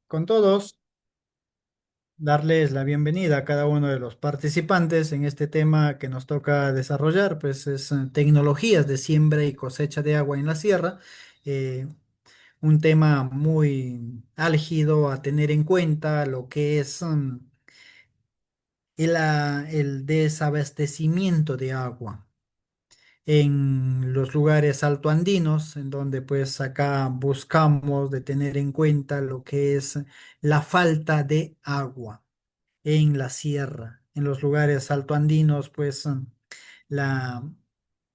con todos, darles la bienvenida a cada uno de los participantes en este tema que nos toca desarrollar, pues es tecnologías de siembra y cosecha de agua en la sierra. Eh, un tema muy álgido a tener en cuenta lo que es el desabastecimiento de agua en los lugares altoandinos, en donde pues acá buscamos de tener en cuenta lo que es la falta de agua en la sierra, en los lugares altoandinos, pues la,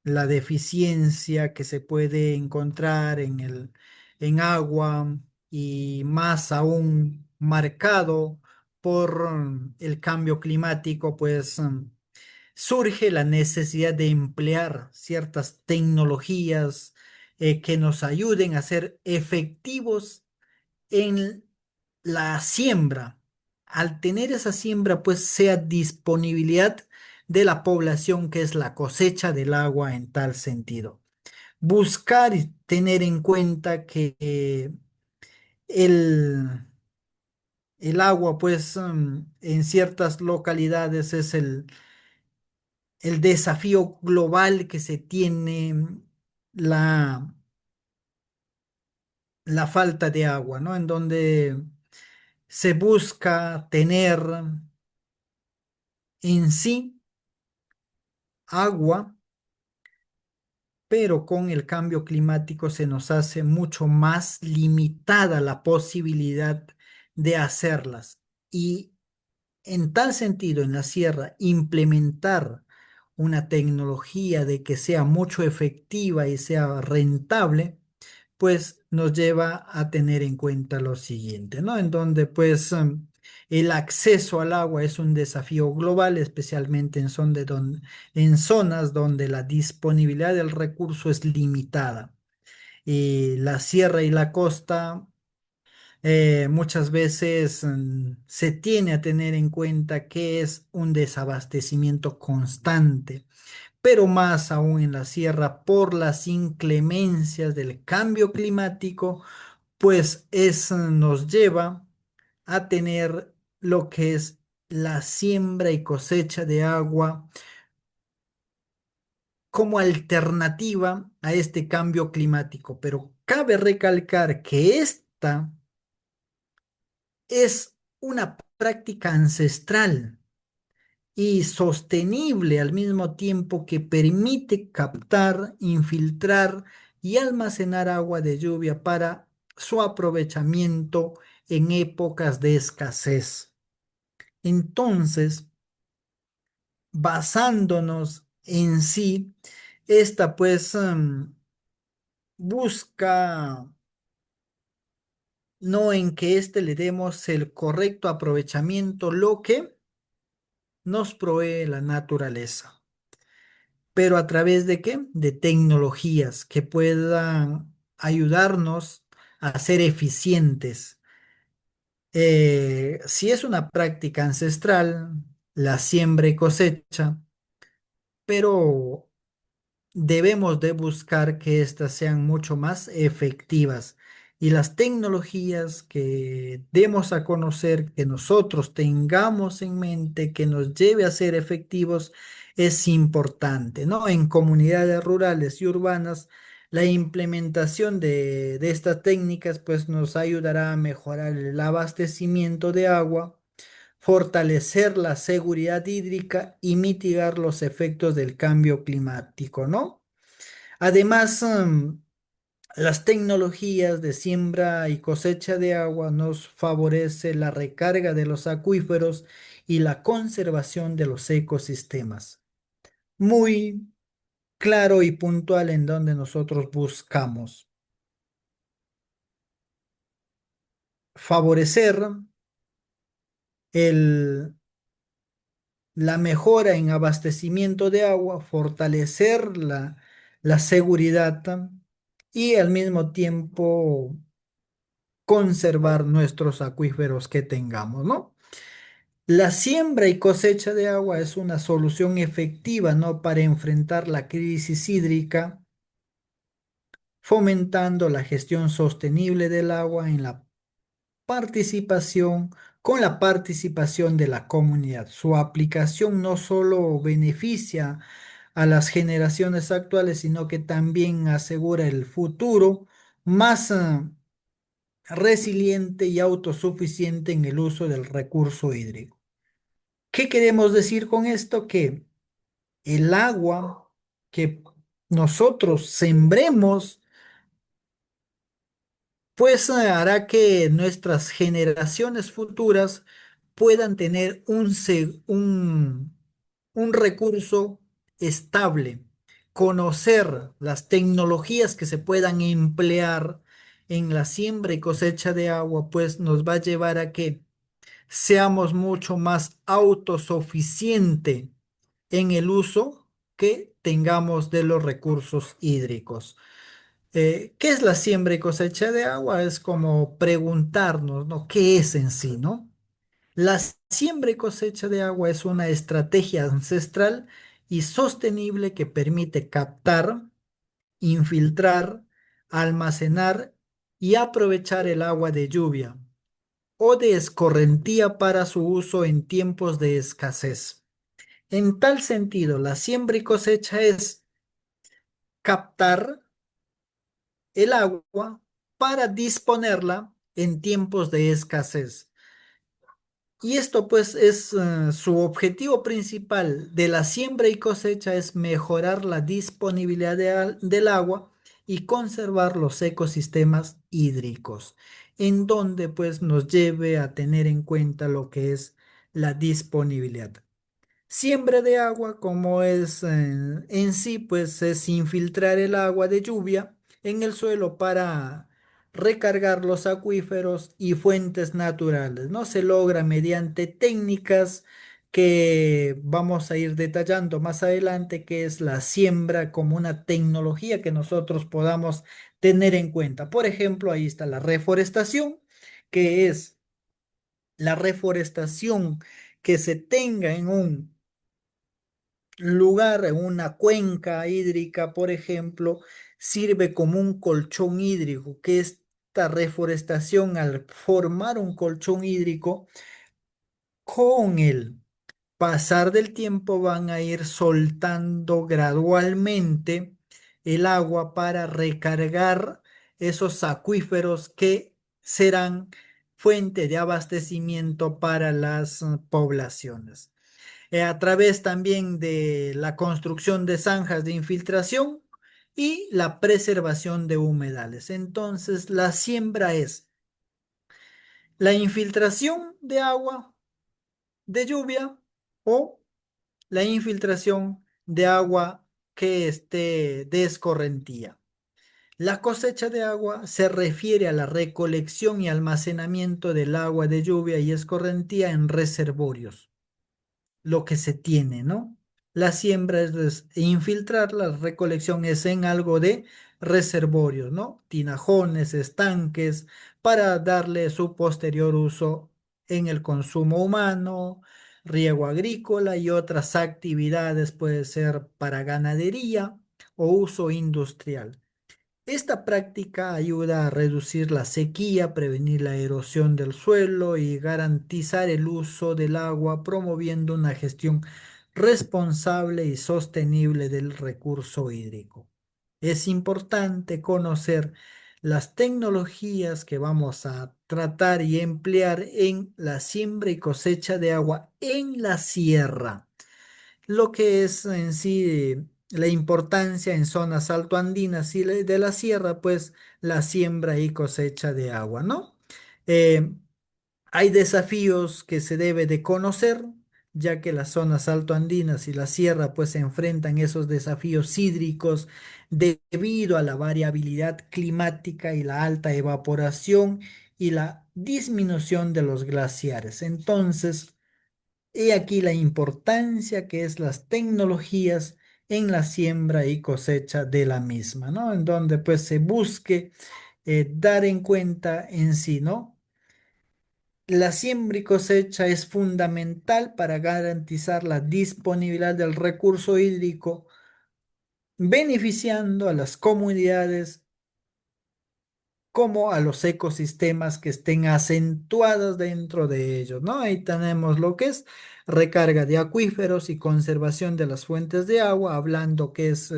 la deficiencia que se puede encontrar en agua y más aún marcado por el cambio climático, pues surge la necesidad de emplear ciertas tecnologías que nos ayuden a ser efectivos en la siembra. Al tener esa siembra, pues sea disponibilidad de la población, que es la cosecha del agua en tal sentido. Buscar y tener en cuenta que el, el agua, pues en ciertas localidades es el desafío global que se tiene, la, la falta de agua, ¿no? En donde se busca tener en sí agua, pero con el cambio climático se nos hace mucho más limitada la posibilidad de hacerlas. Y en tal sentido, en la sierra, implementar una tecnología de que sea mucho efectiva y sea rentable, pues nos lleva a tener en cuenta lo siguiente, ¿no? En donde pues el acceso al agua es un desafío global, especialmente en zonas donde la disponibilidad del recurso es limitada. Y la sierra y la costa muchas veces se tiene a tener en cuenta que es un desabastecimiento constante, pero más aún en la sierra por las inclemencias del cambio climático, pues nos lleva a tener lo que es la siembra y cosecha de agua como alternativa a este cambio climático. Pero cabe recalcar que esta es una práctica ancestral y sostenible al mismo tiempo que permite captar, infiltrar y almacenar agua de lluvia para su aprovechamiento en épocas de escasez. Entonces, basándonos en sí, esta pues busca no en que éste le demos el correcto aprovechamiento, lo que nos provee la naturaleza. Pero ¿a través de qué? De tecnologías que puedan ayudarnos a ser eficientes. Si es una práctica ancestral, la siembra y cosecha, pero debemos de buscar que éstas sean mucho más efectivas y las tecnologías que demos a conocer, que nosotros tengamos en mente, que nos lleve a ser efectivos, es importante, ¿no? En comunidades rurales y urbanas, la implementación de estas técnicas pues nos ayudará a mejorar el abastecimiento de agua, fortalecer la seguridad hídrica y mitigar los efectos del cambio climático, ¿no? Además, las tecnologías de siembra y cosecha de agua nos favorece la recarga de los acuíferos y la conservación de los ecosistemas. Muy claro y puntual en donde nosotros buscamos favorecer el la mejora en abastecimiento de agua, fortalecer la seguridad y al mismo tiempo conservar nuestros acuíferos que tengamos, ¿no? La siembra y cosecha de agua es una solución efectiva, ¿no? Para enfrentar la crisis hídrica, fomentando la gestión sostenible del agua en la con la participación de la comunidad. Su aplicación no solo beneficia a las generaciones actuales, sino que también asegura el futuro más resiliente y autosuficiente en el uso del recurso hídrico. ¿Qué queremos decir con esto? Que el agua que nosotros sembremos, pues hará que nuestras generaciones futuras puedan tener un recurso estable, conocer las tecnologías que se puedan emplear en la siembra y cosecha de agua, pues nos va a llevar a que seamos mucho más autosuficiente en el uso que tengamos de los recursos hídricos. ¿Qué es la siembra y cosecha de agua? Es como preguntarnos, ¿no? ¿Qué es en sí, no? La siembra y cosecha de agua es una estrategia ancestral y sostenible que permite captar, infiltrar, almacenar y aprovechar el agua de lluvia o de escorrentía para su uso en tiempos de escasez. En tal sentido, la siembra y cosecha es captar el agua para disponerla en tiempos de escasez. Y esto pues es su objetivo principal de la siembra y cosecha es mejorar la disponibilidad del agua y conservar los ecosistemas hídricos, en donde pues nos lleve a tener en cuenta lo que es la disponibilidad. Siembra de agua, como es en sí, pues es infiltrar el agua de lluvia en el suelo para recargar los acuíferos y fuentes naturales, ¿no? Se logra mediante técnicas que vamos a ir detallando más adelante, que es la siembra como una tecnología que nosotros podamos tener en cuenta. Por ejemplo, ahí está la reforestación, que es la reforestación que se tenga en un lugar, en una cuenca hídrica, por ejemplo, sirve como un colchón hídrico, que esta reforestación al formar un colchón hídrico, con el pasar del tiempo van a ir soltando gradualmente el agua para recargar esos acuíferos que serán fuente de abastecimiento para las poblaciones a través también de la construcción de zanjas de infiltración y la preservación de humedales. Entonces, la siembra es la infiltración de agua de lluvia o la infiltración de agua que esté de escorrentía. La cosecha de agua se refiere a la recolección y almacenamiento del agua de lluvia y escorrentía en reservorios lo que se tiene, ¿no? La siembra es infiltrar, la recolección es en algo de reservorios, ¿no? Tinajones, estanques, para darle su posterior uso en el consumo humano, riego agrícola y otras actividades, puede ser para ganadería o uso industrial. Esta práctica ayuda a reducir la sequía, prevenir la erosión del suelo y garantizar el uso del agua, promoviendo una gestión responsable y sostenible del recurso hídrico. Es importante conocer las tecnologías que vamos a tratar y emplear en la siembra y cosecha de agua en la sierra lo que es en sí la importancia en zonas altoandinas y de la sierra, pues la siembra y cosecha de agua, ¿no? Eh, Hay desafíos que se debe de conocer, ya que las zonas altoandinas y la sierra pues se enfrentan esos desafíos hídricos debido a la variabilidad climática y la alta evaporación y la disminución de los glaciares. Entonces, he aquí la importancia que es las tecnologías en la siembra y cosecha de la misma, ¿no? En donde pues se busque dar en cuenta en sí, ¿no? La siembra y cosecha es fundamental para garantizar la disponibilidad del recurso hídrico, beneficiando a las comunidades como a los ecosistemas que estén acentuados dentro de ellos, ¿no? Ahí tenemos lo que es recarga de acuíferos y conservación de las fuentes de agua, hablando que es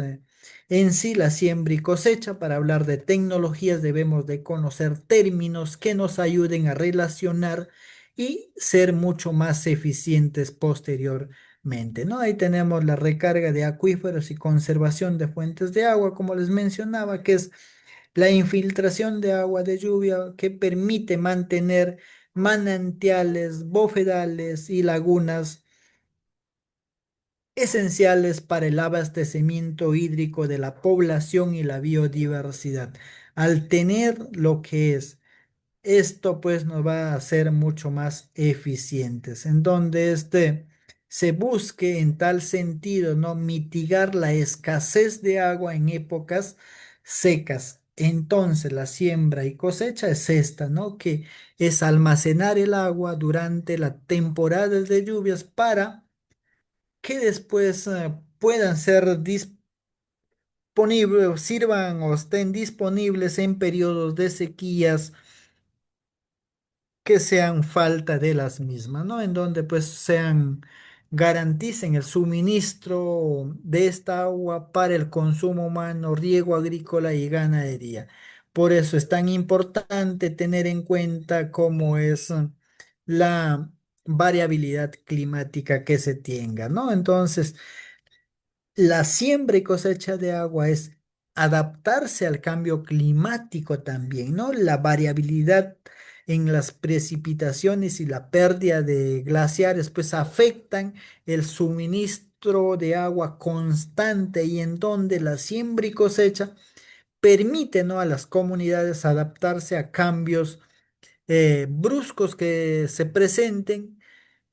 en sí la siembra y cosecha. Para hablar de tecnologías debemos de conocer términos que nos ayuden a relacionar y ser mucho más eficientes posteriormente, ¿no? Ahí tenemos la recarga de acuíferos y conservación de fuentes de agua, como les mencionaba, que es la infiltración de agua de lluvia que permite mantener manantiales, bofedales y lagunas esenciales para el abastecimiento hídrico de la población y la biodiversidad. Al tener lo que es esto, pues nos va a hacer mucho más eficientes, en donde se busque en tal sentido, ¿no? Mitigar la escasez de agua en épocas secas. Entonces, la siembra y cosecha es esta, ¿no? Que es almacenar el agua durante las temporadas de lluvias para que después puedan ser disponibles, sirvan o estén disponibles en periodos de sequías que sean falta de las mismas, ¿no? En donde pues garanticen el suministro de esta agua para el consumo humano, riego agrícola y ganadería. Por eso es tan importante tener en cuenta cómo es la variabilidad climática que se tenga, ¿no? Entonces, la siembra y cosecha de agua es adaptarse al cambio climático también, ¿no? La variabilidad en las precipitaciones y la pérdida de glaciares pues afectan el suministro de agua constante y en donde la siembra y cosecha permite, ¿no? a las comunidades adaptarse a cambios bruscos que se presenten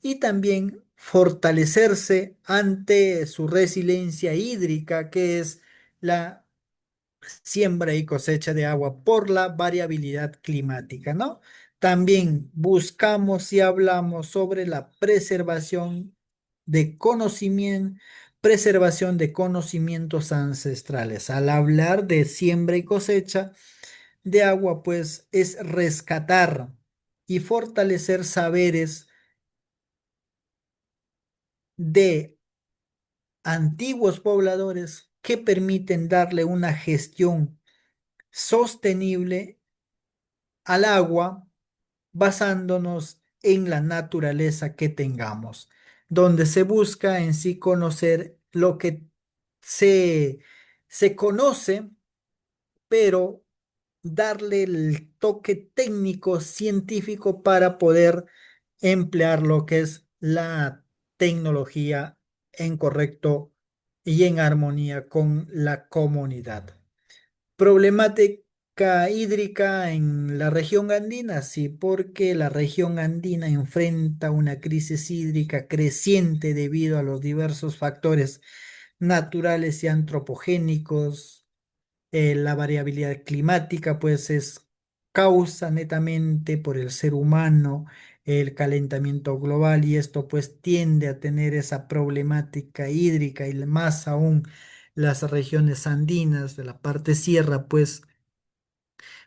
y también fortalecerse ante su resiliencia hídrica, que es la siembra y cosecha de agua por la variabilidad climática, ¿no? También buscamos y hablamos sobre la preservación de conocimientos ancestrales. Al hablar de siembra y cosecha de agua, pues es rescatar y fortalecer saberes de antiguos pobladores que permiten darle una gestión sostenible al agua basándonos en la naturaleza que tengamos, donde se busca en sí conocer lo que se, se conoce, pero darle el toque técnico científico para poder emplear lo que es la tecnología en correcto y en armonía con la comunidad. Problemática hídrica en la región andina, sí, porque la región andina enfrenta una crisis hídrica creciente debido a los diversos factores naturales y antropogénicos. La variabilidad climática, pues es causa netamente por el ser humano, el calentamiento global, y esto pues tiende a tener esa problemática hídrica y más aún las regiones andinas de la parte sierra, pues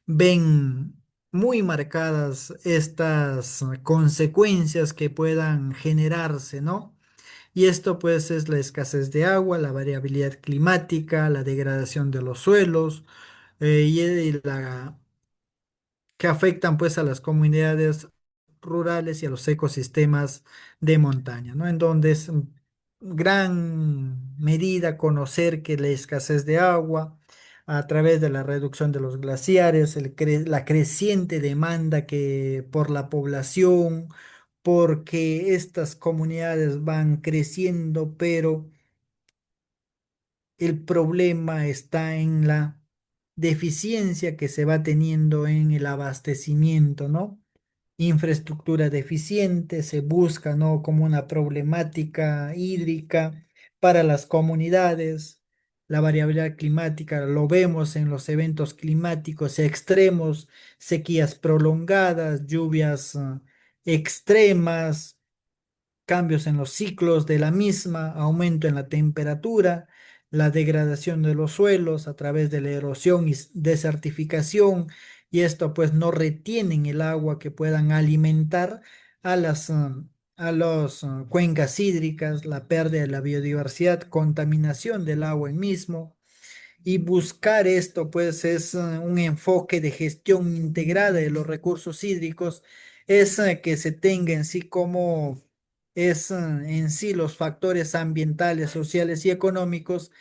ven muy marcadas estas consecuencias que puedan generarse, ¿no? Y esto pues es la escasez de agua, la variabilidad climática, la degradación de los suelos y la que afectan pues a las comunidades rurales y a los ecosistemas de montaña, ¿no? En donde es gran medida conocer que la escasez de agua a través de la reducción de los glaciares, la creciente demanda que por la población, porque estas comunidades van creciendo, pero el problema está en la deficiencia que se va teniendo en el abastecimiento, ¿no? Infraestructura deficiente se busca, ¿no? Como una problemática hídrica para las comunidades. La variabilidad climática lo vemos en los eventos climáticos extremos, sequías prolongadas, lluvias extremas, cambios en los ciclos de la misma, aumento en la temperatura, la degradación de los suelos a través de la erosión y desertificación, y esto pues no retienen el agua que puedan alimentar a a los cuencas hídricas, la pérdida de la biodiversidad, contaminación del agua en mismo. Y buscar esto, pues, es un enfoque de gestión integrada de los recursos hídricos, es que se tenga en sí como es en sí los factores ambientales, sociales y económicos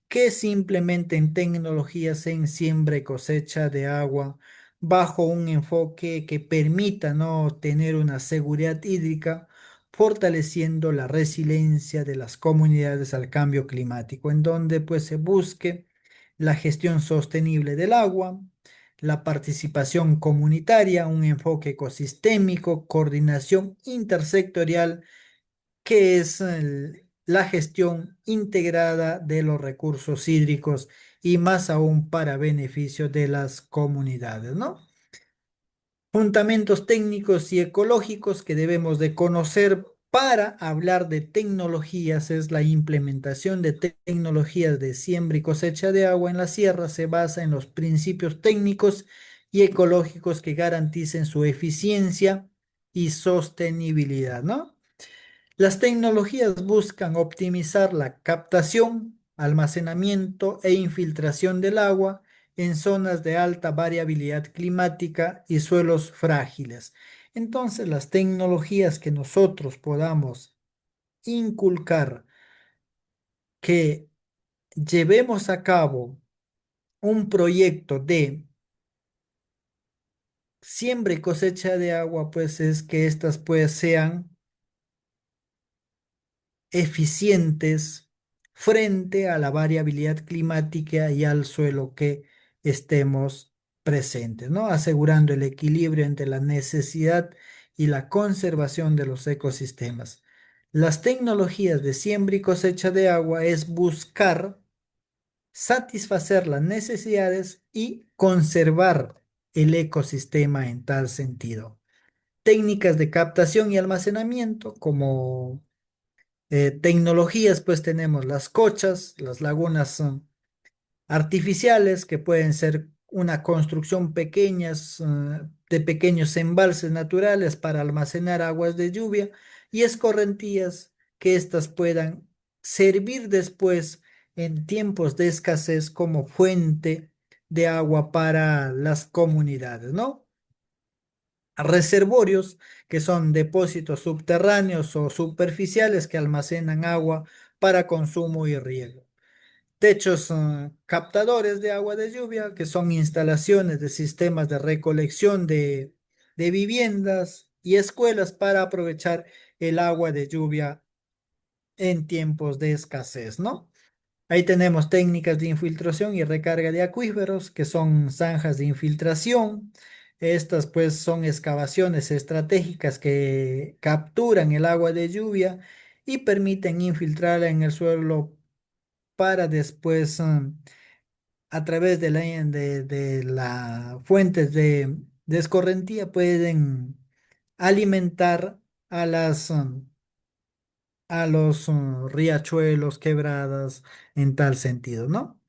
que se implementen tecnologías en siembra y cosecha de agua bajo un enfoque que permita no tener una seguridad hídrica, fortaleciendo la resiliencia de las comunidades al cambio climático, en donde pues se busque la gestión sostenible del agua, la participación comunitaria, un enfoque ecosistémico, coordinación intersectorial que es la gestión integrada de los recursos hídricos y más aún para beneficio de las comunidades, ¿no? Fundamentos técnicos y ecológicos que debemos de conocer para hablar de tecnologías es la implementación de tecnologías de siembra y cosecha de agua en la sierra se basa en los principios técnicos y ecológicos que garanticen su eficiencia y sostenibilidad, ¿no? Las tecnologías buscan optimizar la captación, almacenamiento e infiltración del agua en zonas de alta variabilidad climática y suelos frágiles. Entonces, las tecnologías que nosotros podamos inculcar, que llevemos a cabo un proyecto de siembra y cosecha de agua, pues es que éstas pues sean eficientes frente a la variabilidad climática y al suelo que estemos presentes, ¿no? Asegurando el equilibrio entre la necesidad y la conservación de los ecosistemas. Las tecnologías de siembra y cosecha de agua es buscar satisfacer las necesidades y conservar el ecosistema en tal sentido. Técnicas de captación y almacenamiento como tecnologías, pues tenemos las cochas, las lagunas son artificiales que pueden ser una construcción pequeñas, de pequeños embalses naturales para almacenar aguas de lluvia y escorrentías que éstas puedan servir después en tiempos de escasez como fuente de agua para las comunidades, ¿no? Reservorios, que son depósitos subterráneos o superficiales que almacenan agua para consumo y riego. Techos, captadores de agua de lluvia, que son instalaciones de sistemas de recolección de viviendas y escuelas para aprovechar el agua de lluvia en tiempos de escasez, ¿no? Ahí tenemos técnicas de infiltración y recarga de acuíferos, que son zanjas de infiltración. Estas pues son excavaciones estratégicas que capturan el agua de lluvia y permiten infiltrarla en el suelo para después, a través de la fuentes de escorrentía, pueden alimentar a a los riachuelos, quebradas, en tal sentido, ¿no?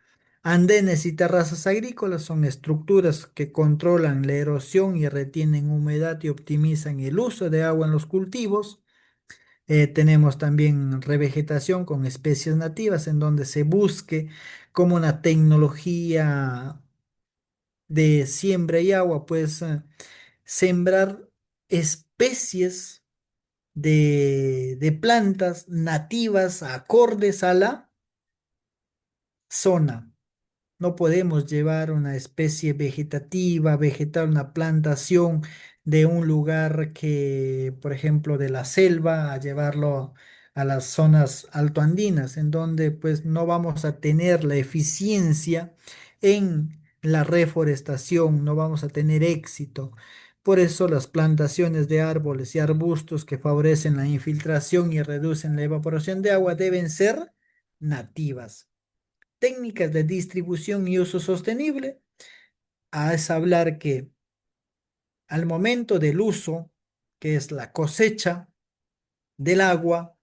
Andenes y terrazas agrícolas son estructuras que controlan la erosión y retienen humedad y optimizan el uso de agua en los cultivos. Tenemos también revegetación con especies nativas en donde se busque como una tecnología de siembra y agua, pues sembrar especies de plantas nativas acordes a la zona. No podemos llevar una especie vegetativa, vegetal, una plantación de un lugar que, por ejemplo, de la selva, a llevarlo a las zonas altoandinas, en donde pues no vamos a tener la eficiencia en la reforestación, no vamos a tener éxito. Por eso las plantaciones de árboles y arbustos que favorecen la infiltración y reducen la evaporación de agua deben ser nativas. Técnicas de distribución y uso sostenible, es hablar que al momento del uso, que es la cosecha del agua,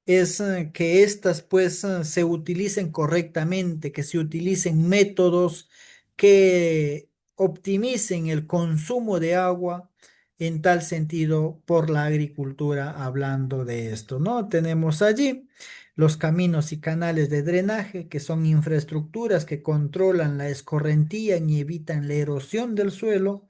es que éstas pues se utilicen correctamente, que se utilicen métodos que optimicen el consumo de agua en tal sentido por la agricultura, hablando de esto, ¿no? Tenemos allí los caminos y canales de drenaje, que son infraestructuras que controlan la escorrentía y evitan la erosión del suelo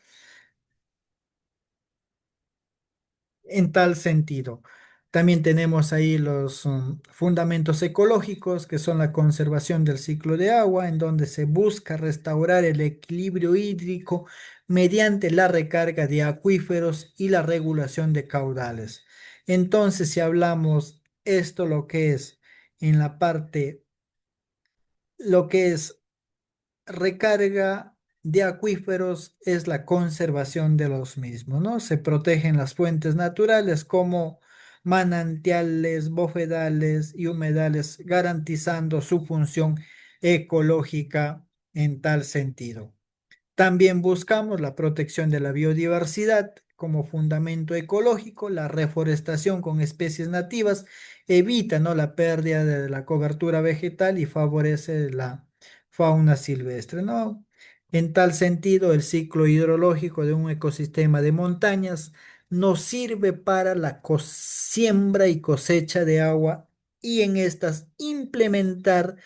en tal sentido. También tenemos ahí los fundamentos ecológicos, que son la conservación del ciclo de agua, en donde se busca restaurar el equilibrio hídrico mediante la recarga de acuíferos y la regulación de caudales. Entonces, si hablamos esto, lo que es en la parte, lo que es recarga de acuíferos es la conservación de los mismos, ¿no? Se protegen las fuentes naturales como manantiales, bofedales y humedales, garantizando su función ecológica en tal sentido. También buscamos la protección de la biodiversidad como fundamento ecológico, la reforestación con especies nativas evita, ¿no?, la pérdida de la cobertura vegetal y favorece la fauna silvestre, ¿no? En tal sentido, el ciclo hidrológico de un ecosistema de montañas nos sirve para la siembra y cosecha de agua y en estas implementar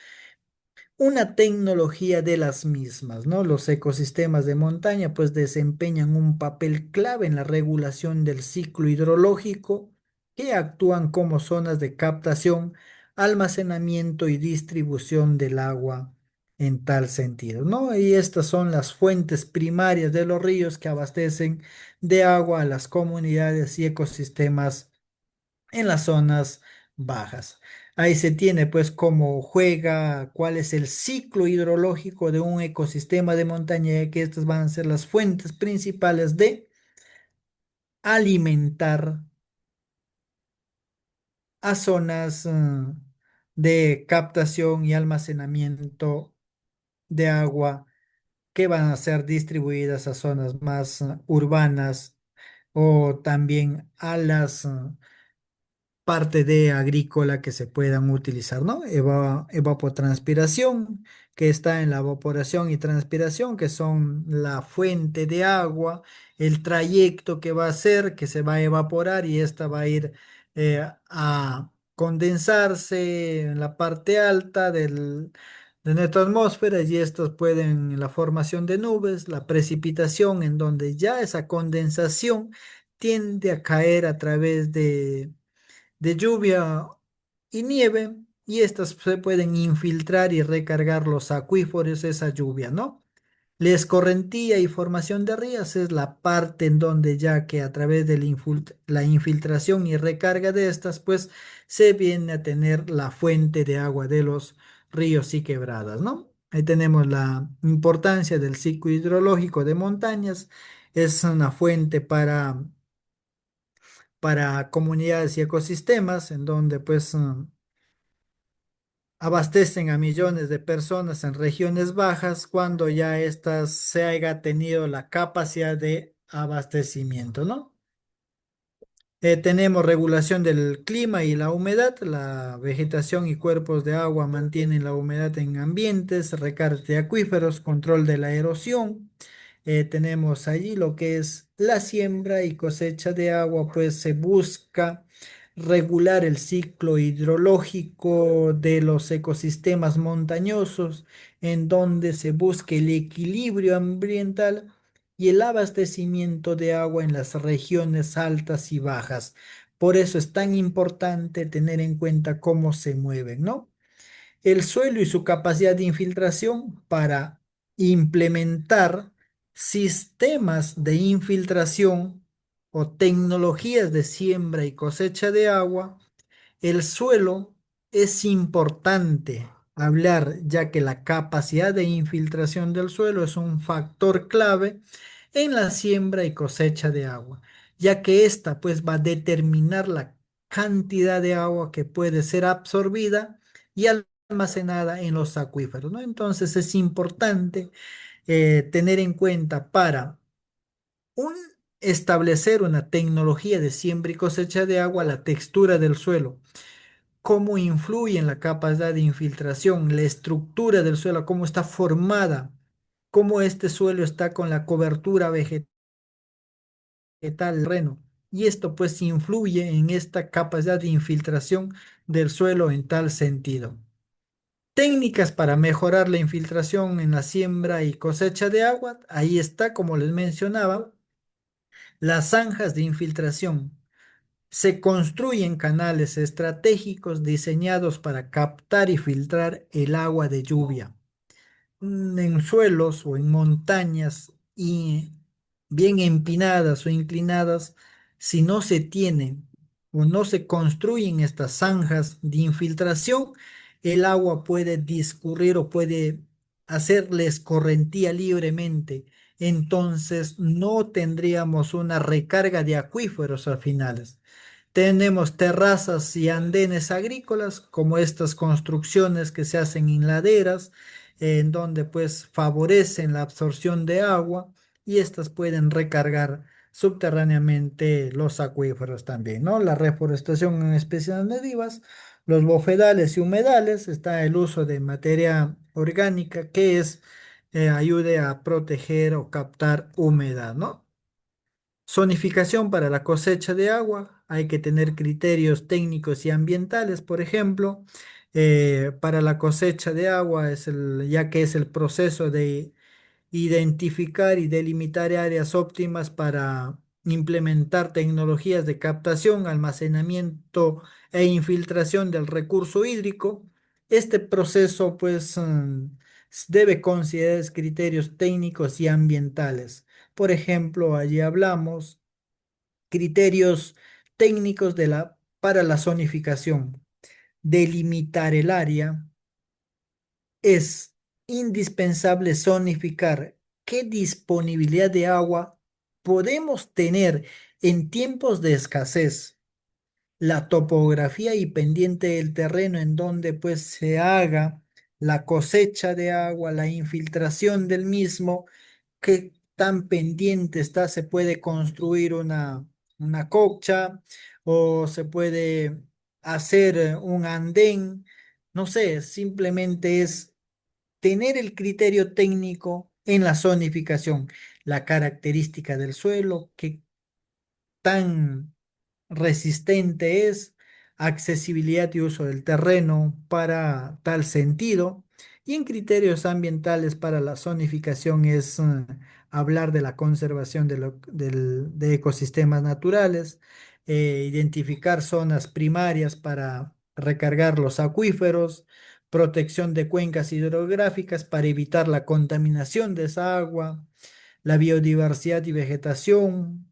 una tecnología de las mismas, ¿no? Los ecosistemas de montaña pues desempeñan un papel clave en la regulación del ciclo hidrológico, que actúan como zonas de captación, almacenamiento y distribución del agua en tal sentido, ¿no? Y estas son las fuentes primarias de los ríos que abastecen de agua a las comunidades y ecosistemas en las zonas bajas. Ahí se tiene pues cómo juega, cuál es el ciclo hidrológico de un ecosistema de montaña, ya que estas van a ser las fuentes principales de alimentar a zonas de captación y almacenamiento de agua que van a ser distribuidas a zonas más urbanas o también a las parte de agrícola que se puedan utilizar, ¿no? Evapotranspiración, que está en la evaporación y transpiración, que son la fuente de agua, el trayecto que va a hacer, que se va a evaporar y esta va a ir a condensarse en la parte alta de nuestra atmósfera y estos pueden, la formación de nubes, la precipitación, en donde ya esa condensación tiende a caer a través de lluvia y nieve, y estas se pueden infiltrar y recargar los acuíferos, esa lluvia, ¿no? La escorrentía y formación de rías es la parte en donde ya que a través de la infiltración y recarga de estas, pues se viene a tener la fuente de agua de los ríos y quebradas, ¿no? Ahí tenemos la importancia del ciclo hidrológico de montañas. Es una fuente para comunidades y ecosistemas, en donde pues abastecen a millones de personas en regiones bajas cuando ya éstas se haya tenido la capacidad de abastecimiento, ¿no? Tenemos regulación del clima y la humedad. La vegetación y cuerpos de agua mantienen la humedad en ambientes, recarga de acuíferos, control de la erosión. Tenemos allí lo que es la siembra y cosecha de agua, pues se busca regular el ciclo hidrológico de los ecosistemas montañosos, en donde se busque el equilibrio ambiental y el abastecimiento de agua en las regiones altas y bajas. Por eso es tan importante tener en cuenta cómo se mueven, ¿no? El suelo y su capacidad de infiltración para implementar sistemas de infiltración o tecnologías de siembra y cosecha de agua. El suelo es importante hablar, ya que la capacidad de infiltración del suelo es un factor clave en la siembra y cosecha de agua, ya que ésta pues va a determinar la cantidad de agua que puede ser absorbida y almacenada en los acuíferos, ¿no? Entonces es importante tener en cuenta para un, establecer una tecnología de siembra y cosecha de agua, la textura del suelo, cómo influye en la capacidad de infiltración, la estructura del suelo, cómo está formada, cómo este suelo está con la cobertura vegetal del terreno. Y esto pues influye en esta capacidad de infiltración del suelo en tal sentido. Técnicas para mejorar la infiltración en la siembra y cosecha de agua. Ahí está, como les mencionaba, las zanjas de infiltración. Se construyen canales estratégicos diseñados para captar y filtrar el agua de lluvia en suelos o en montañas y bien empinadas o inclinadas, si no se tienen o no se construyen estas zanjas de infiltración, el agua puede discurrir o puede hacerles escorrentía libremente. Entonces no tendríamos una recarga de acuíferos al final. Tenemos terrazas y andenes agrícolas, como estas construcciones que se hacen en laderas, en donde pues favorecen la absorción de agua y estas pueden recargar subterráneamente los acuíferos también, ¿no? La reforestación en especies nativas, los bofedales y humedales, está el uso de materia orgánica que es ayude a proteger o captar humedad, ¿no? Zonificación para la cosecha de agua. Hay que tener criterios técnicos y ambientales, por ejemplo. Para la cosecha de agua, ya que es el proceso de identificar y delimitar áreas óptimas para implementar tecnologías de captación, almacenamiento e infiltración del recurso hídrico. Este proceso, pues, debe considerar criterios técnicos y ambientales. Por ejemplo, allí hablamos criterios técnicos para la zonificación. Delimitar el área. Es indispensable zonificar qué disponibilidad de agua podemos tener en tiempos de escasez, la topografía y pendiente del terreno en donde pues se haga la cosecha de agua, la infiltración del mismo, qué tan pendiente está, se puede construir una cocha o se puede hacer un andén, no sé, simplemente es tener el criterio técnico en la zonificación, la característica del suelo, qué tan resistente es, accesibilidad y uso del terreno para tal sentido. Y en criterios ambientales para la zonificación es hablar de la conservación de ecosistemas naturales, identificar zonas primarias para recargar los acuíferos, protección de cuencas hidrográficas para evitar la contaminación de esa agua, la biodiversidad y vegetación,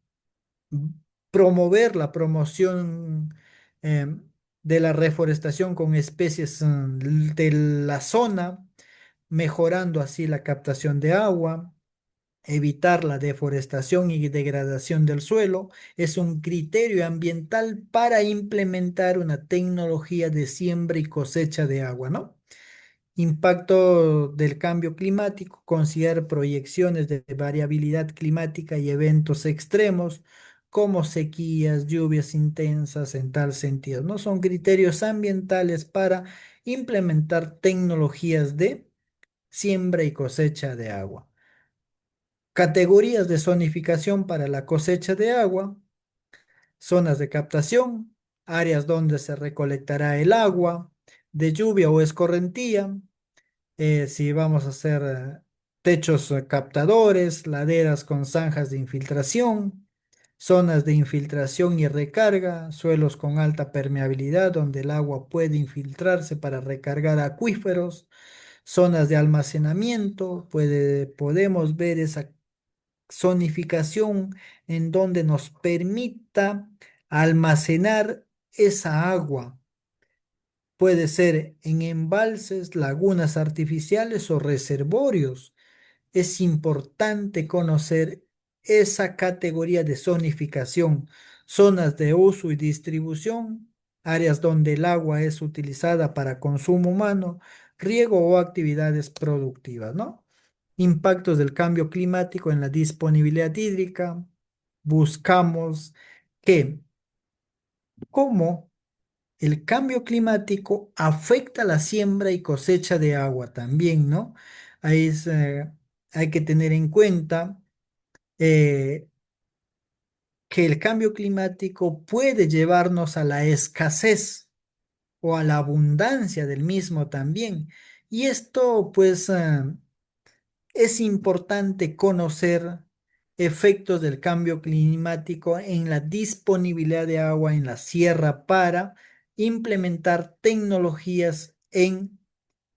promover la promoción de la reforestación con especies de la zona, mejorando así la captación de agua, evitar la deforestación y degradación del suelo, es un criterio ambiental para implementar una tecnología de siembra y cosecha de agua, ¿no? Impacto del cambio climático, considerar proyecciones de variabilidad climática y eventos extremos como sequías, lluvias intensas en tal sentido. No son criterios ambientales para implementar tecnologías de siembra y cosecha de agua. Categorías de zonificación para la cosecha de agua, zonas de captación, áreas donde se recolectará el agua de lluvia o escorrentía, si vamos a hacer techos captadores, laderas con zanjas de infiltración, zonas de infiltración y recarga, suelos con alta permeabilidad donde el agua puede infiltrarse para recargar acuíferos, zonas de almacenamiento, podemos ver esa zonificación en donde nos permita almacenar esa agua. Puede ser en embalses, lagunas artificiales o reservorios. Es importante conocer esa categoría de zonificación, zonas de uso y distribución, áreas donde el agua es utilizada para consumo humano, riego o actividades productivas, ¿no? Impactos del cambio climático en la disponibilidad hídrica. Buscamos que, ¿cómo el cambio climático afecta la siembra y cosecha de agua también, ¿no? Ahí es, hay que tener en cuenta eh, que el cambio climático puede llevarnos a la escasez o a la abundancia del mismo también. Y esto, pues, es importante conocer efectos del cambio climático en la disponibilidad de agua en la sierra para implementar tecnologías en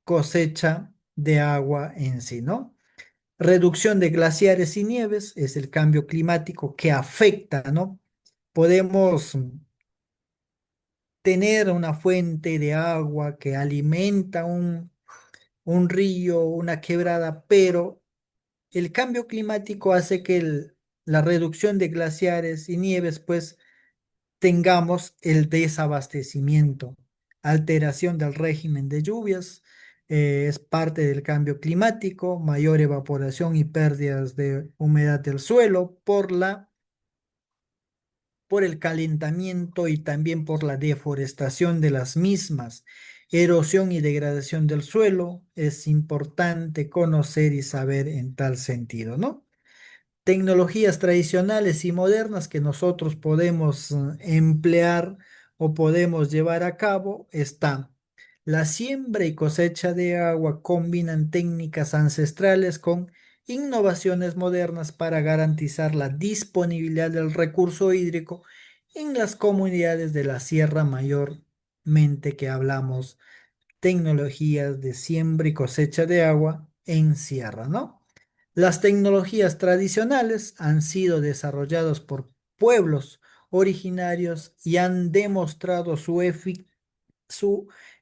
cosecha de agua en sí, ¿no? Reducción de glaciares y nieves es el cambio climático que afecta, ¿no? Podemos tener una fuente de agua que alimenta un río, una quebrada, pero el cambio climático hace que la reducción de glaciares y nieves, pues tengamos el desabastecimiento, alteración del régimen de lluvias, es parte del cambio climático, mayor evaporación y pérdidas de humedad del suelo por el calentamiento y también por la deforestación de las mismas. Erosión y degradación del suelo es importante conocer y saber en tal sentido, ¿no? Tecnologías tradicionales y modernas que nosotros podemos emplear o podemos llevar a cabo está la siembra y cosecha de agua combinan técnicas ancestrales con innovaciones modernas para garantizar la disponibilidad del recurso hídrico en las comunidades de la Sierra Mayormente que hablamos tecnologías de siembra y cosecha de agua en sierra, ¿no? Las tecnologías tradicionales han sido desarrolladas por pueblos originarios y han demostrado su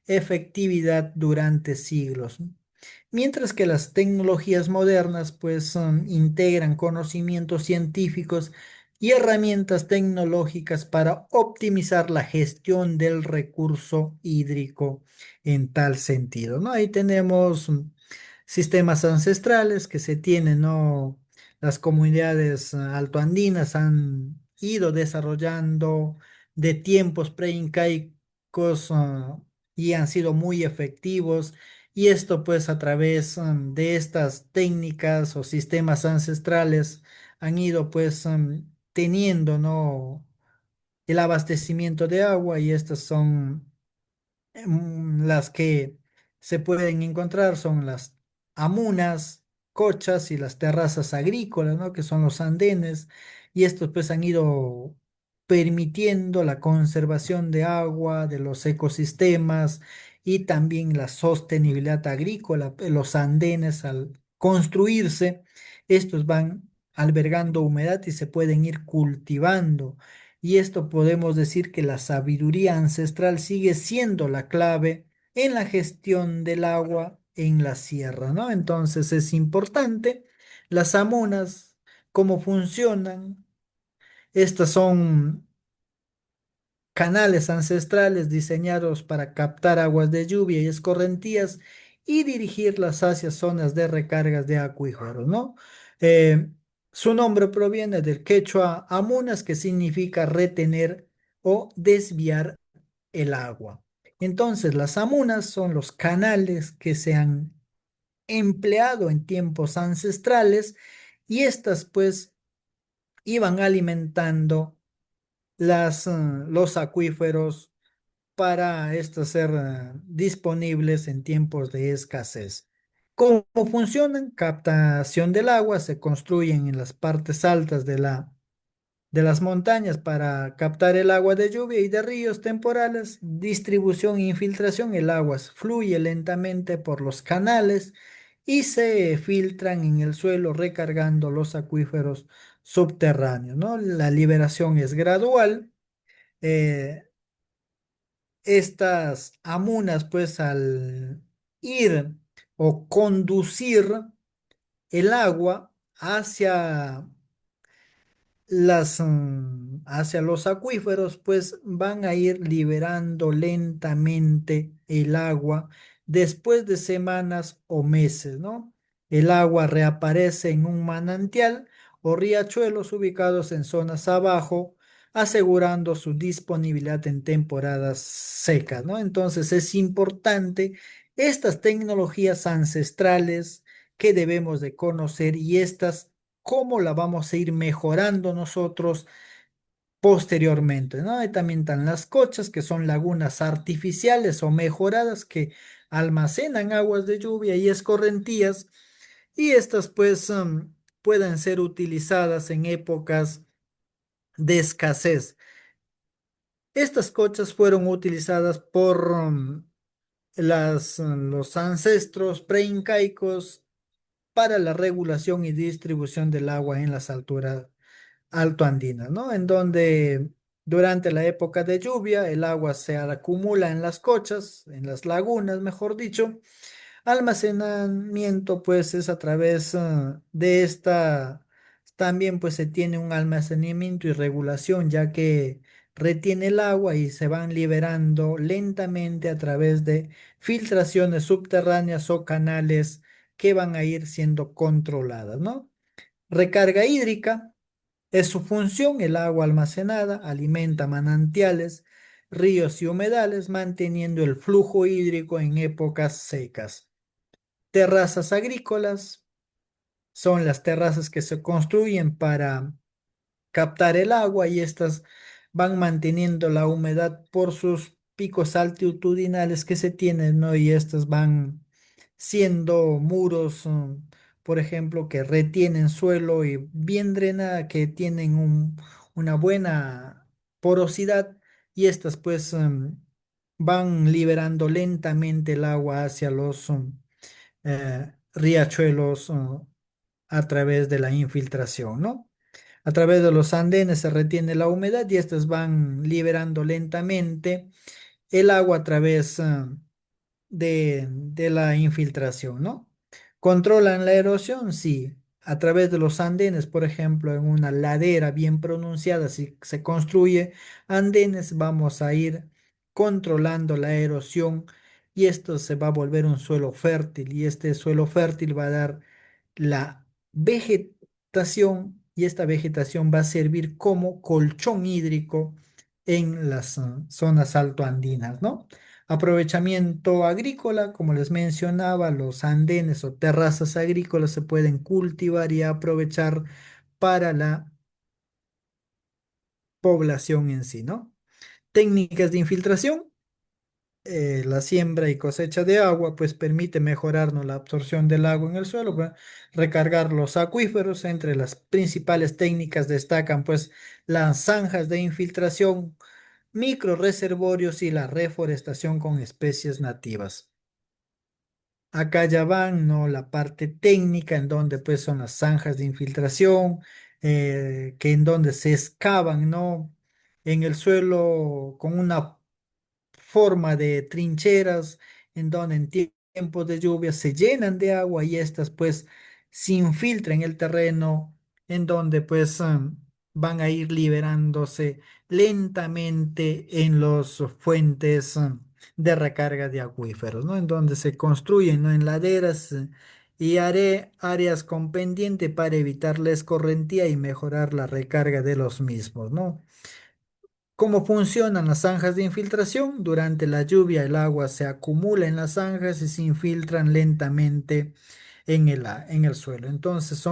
efectividad durante siglos. Mientras que las tecnologías modernas pues integran conocimientos científicos y herramientas tecnológicas para optimizar la gestión del recurso hídrico en tal sentido, ¿no? Ahí tenemos sistemas ancestrales que se tienen, ¿no? Las comunidades altoandinas han ido desarrollando de tiempos preincaicos y han sido muy efectivos. Y esto pues a través de estas técnicas o sistemas ancestrales han ido pues teniendo, ¿no? El abastecimiento de agua y estas son las que se pueden encontrar son las amunas, cochas y las terrazas agrícolas, ¿no? Que son los andenes, y estos pues han ido permitiendo la conservación de agua, de los ecosistemas y también la sostenibilidad agrícola. Los andenes al construirse, estos van albergando humedad y se pueden ir cultivando. Y esto podemos decir que la sabiduría ancestral sigue siendo la clave en la gestión del agua en la sierra, ¿no? Entonces es importante las amunas, cómo funcionan. Estas son canales ancestrales diseñados para captar aguas de lluvia y escorrentías y dirigirlas hacia zonas de recargas de acuíferos, ¿no? Eh, Su nombre proviene del quechua amunas, que significa retener o desviar el agua. Entonces, las amunas son los canales que se han empleado en tiempos ancestrales y estas pues iban alimentando los acuíferos para estos ser disponibles en tiempos de escasez. ¿Cómo funcionan? Captación del agua, se construyen en las partes altas de las montañas para captar el agua de lluvia y de ríos temporales, distribución e infiltración. El agua fluye lentamente por los canales y se filtran en el suelo recargando los acuíferos subterráneos, ¿no? La liberación es gradual. eh, Estas amunas, pues al ir o conducir el agua hacia los acuíferos, pues van a ir liberando lentamente el agua después de semanas o meses, ¿no? El agua reaparece en un manantial o riachuelos ubicados en zonas abajo, asegurando su disponibilidad en temporadas secas, ¿no? Entonces es importante estas tecnologías ancestrales que debemos de conocer y estas, cómo la vamos a ir mejorando nosotros posteriormente, ¿no? Y también están las cochas, que son lagunas artificiales o mejoradas que almacenan aguas de lluvia y escorrentías, y estas pues pueden ser utilizadas en épocas de escasez. Estas cochas fueron utilizadas por los ancestros preincaicos para la regulación y distribución del agua en las alturas altoandinas, ¿no? En donde durante la época de lluvia el agua se acumula en las cochas, en las lagunas, mejor dicho. Almacenamiento, pues, es a través de esta, también pues se tiene un almacenamiento y regulación, ya que retiene el agua y se van liberando lentamente a través de filtraciones subterráneas o canales que van a ir siendo controladas, ¿no? Recarga hídrica es su función. El agua almacenada alimenta manantiales, ríos y humedales, manteniendo el flujo hídrico en épocas secas. Terrazas agrícolas son las terrazas que se construyen para captar el agua, y estas van manteniendo la humedad por sus picos altitudinales que se tienen, ¿no? Y estas van siendo muros, por ejemplo, que retienen suelo y bien drenada, que tienen una buena porosidad, y estas pues van liberando lentamente el agua hacia los riachuelos a través de la infiltración, ¿no? A través de los andenes se retiene la humedad y estas van liberando lentamente el agua a través de la infiltración, ¿no? ¿Controlan la erosión? Sí. A través de los andenes, por ejemplo, en una ladera bien pronunciada, si se construye andenes, vamos a ir controlando la erosión, y esto se va a volver un suelo fértil, y este suelo fértil va a dar la vegetación, y esta vegetación va a servir como colchón hídrico en las zonas altoandinas, ¿no? Aprovechamiento agrícola, como les mencionaba, los andenes o terrazas agrícolas se pueden cultivar y aprovechar para la población en sí, ¿no? Técnicas de infiltración. La siembra y cosecha de agua, pues permite mejorarnos la absorción del agua en el suelo, recargar los acuíferos. Entre las principales técnicas destacan, pues, las zanjas de infiltración, micro reservorios y la reforestación con especies nativas. Acá ya van, ¿no? La parte técnica, en donde pues son las zanjas de infiltración, que en donde se excavan, ¿no? En el suelo con una forma de trincheras, en donde en tiempos de lluvia se llenan de agua y estas pues se infiltran en el terreno, en donde pues van a ir liberándose lentamente en los fuentes de recarga de acuíferos, ¿no? En donde se construyen, ¿no? En laderas y áreas con pendiente para evitar la escorrentía y mejorar la recarga de los mismos, ¿no? ¿Cómo funcionan las zanjas de infiltración? Durante la lluvia el agua se acumula en las zanjas y se infiltran lentamente en el suelo. Entonces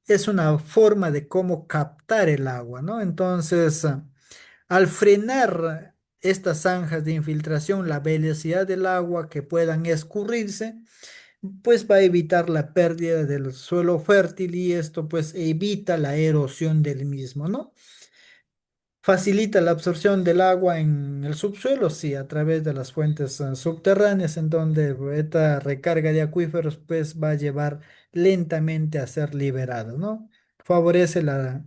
es una forma de cómo captar el agua, ¿no? Entonces, al frenar estas zanjas de infiltración, la velocidad del agua que puedan escurrirse, pues va a evitar la pérdida del suelo fértil, y esto pues evita la erosión del mismo, ¿no? Facilita la absorción del agua en el subsuelo, sí, a través de las fuentes subterráneas, en donde esta recarga de acuíferos pues va a llevar lentamente a ser liberado, ¿no? Favorece la,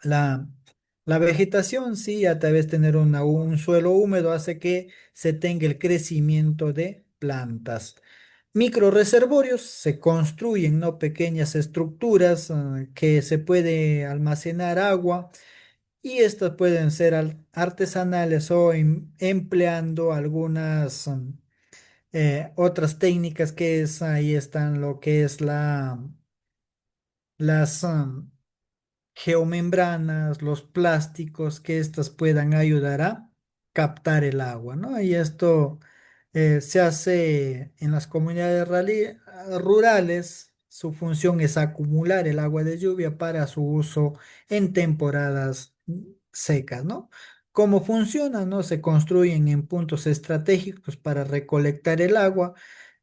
la vegetación, sí, a través de tener un suelo húmedo hace que se tenga el crecimiento de plantas. Microreservorios se construyen, ¿no? Pequeñas estructuras que se puede almacenar agua, y estas pueden ser artesanales o empleando algunas otras técnicas, que es, ahí están lo que es las geomembranas, los plásticos, que estas puedan ayudar a captar el agua, ¿no? Y esto Se hace en las comunidades rurales, su función es acumular el agua de lluvia para su uso en temporadas secas, ¿no? ¿Cómo funciona, no? Se construyen en puntos estratégicos para recolectar el agua,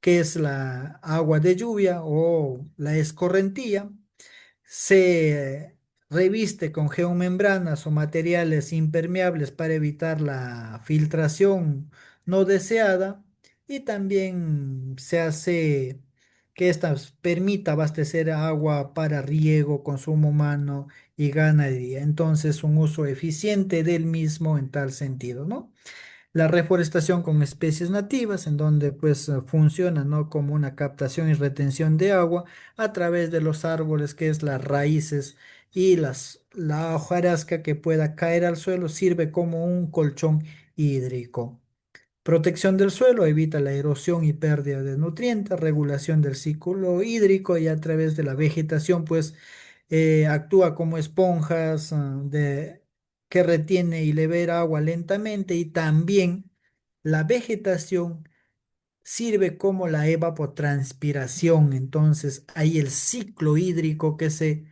que es la agua de lluvia o la escorrentía. Se reviste con geomembranas o materiales impermeables para evitar la filtración no deseada, y también se hace que ésta permita abastecer agua para riego, consumo humano y ganadería. Entonces, un uso eficiente del mismo en tal sentido, ¿no? La reforestación con especies nativas, en donde pues funciona, ¿no? Como una captación y retención de agua a través de los árboles, que es las raíces y la hojarasca que pueda caer al suelo, sirve como un colchón hídrico. Protección del suelo, evita la erosión y pérdida de nutrientes, regulación del ciclo hídrico, y a través de la vegetación, pues actúa como esponjas que retiene y libera agua lentamente, y también la vegetación sirve como la evapotranspiración. Entonces hay el ciclo hídrico que se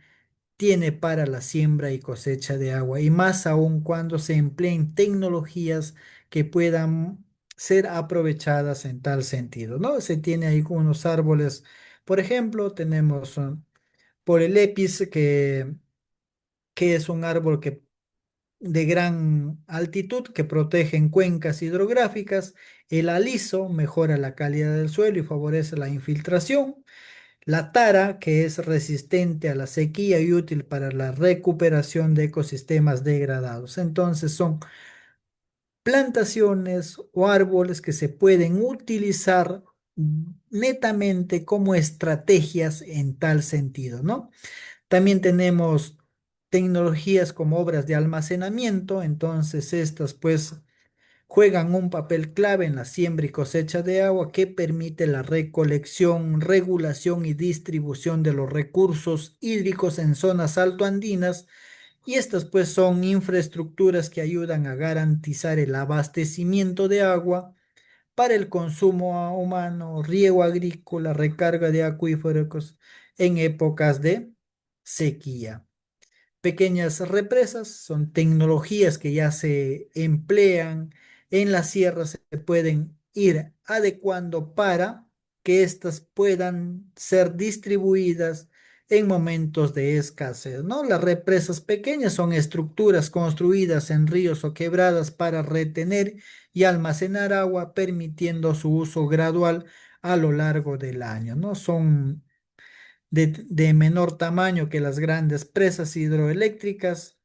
tiene para la siembra y cosecha de agua, y más aún cuando se empleen tecnologías que puedan ser aprovechadas en tal sentido, ¿no? Se tiene algunos árboles, por ejemplo, tenemos por el epis, que es un árbol de gran altitud que protege en cuencas hidrográficas. El aliso mejora la calidad del suelo y favorece la infiltración. La tara, que es resistente a la sequía y útil para la recuperación de ecosistemas degradados. Entonces son plantaciones o árboles que se pueden utilizar netamente como estrategias en tal sentido, ¿no? También tenemos tecnologías como obras de almacenamiento. Entonces estas pues juegan un papel clave en la siembra y cosecha de agua, que permite la recolección, regulación y distribución de los recursos hídricos en zonas altoandinas, y estas pues son infraestructuras que ayudan a garantizar el abastecimiento de agua para el consumo humano, riego agrícola, recarga de acuíferos en épocas de sequía. Pequeñas represas son tecnologías que ya se emplean en las sierras, se pueden ir adecuando para que éstas puedan ser distribuidas en momentos de escasez, ¿no? Las represas pequeñas son estructuras construidas en ríos o quebradas para retener y almacenar agua, permitiendo su uso gradual a lo largo del año, ¿no? Son de menor tamaño que las grandes presas hidroeléctricas,